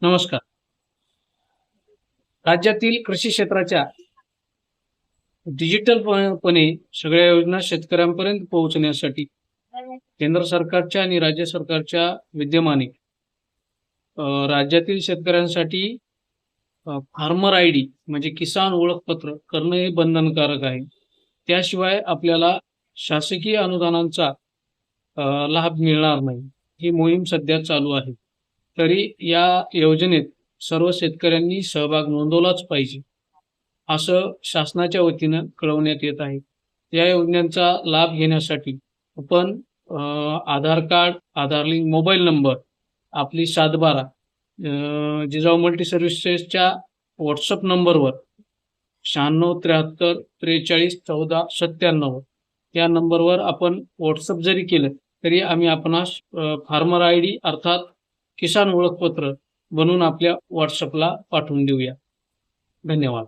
नमस्कार. राज्यातील कृषी क्षेत्राच्या डिजिटलपणे सगळ्या योजना शेतकऱ्यांपर्यंत पोहोचण्यासाठी केंद्र सरकारच्या आणि राज्य सरकारच्या विद्यमाने राज्यातील शेतकऱ्यांसाठी फार्मर आयडी म्हणजे किसान ओळखपत्र करणं हे बंधनकारक आहे. त्याशिवाय आपल्याला शासकीय अनुदानांचा लाभ मिळणार नाही. ही मोहीम सध्या चालू आहे. तरी या योजनेत सर्व शेतकऱ्यांनी सहभाग नोंदवलाच पाहिजे, असं शासनाच्या वतीनं कळवण्यात येत आहे. या योजनांचा लाभ घेण्यासाठी आपण आधार कार्ड, आधार लिंक मोबाईल नंबर, आपली 712 जिजाऊ मल्टी सर्व्हिसेसच्या व्हॉट्सअप नंबरवर 96 43 43 14 97 या नंबरवर आपण व्हॉट्सअप जरी केलं तरी आम्ही आपणास फार्मर आयडी अर्थात किसान ओळखपत्र बनवून आपल्या व्हॉट्सअपला पाठवून देऊया. धन्यवाद.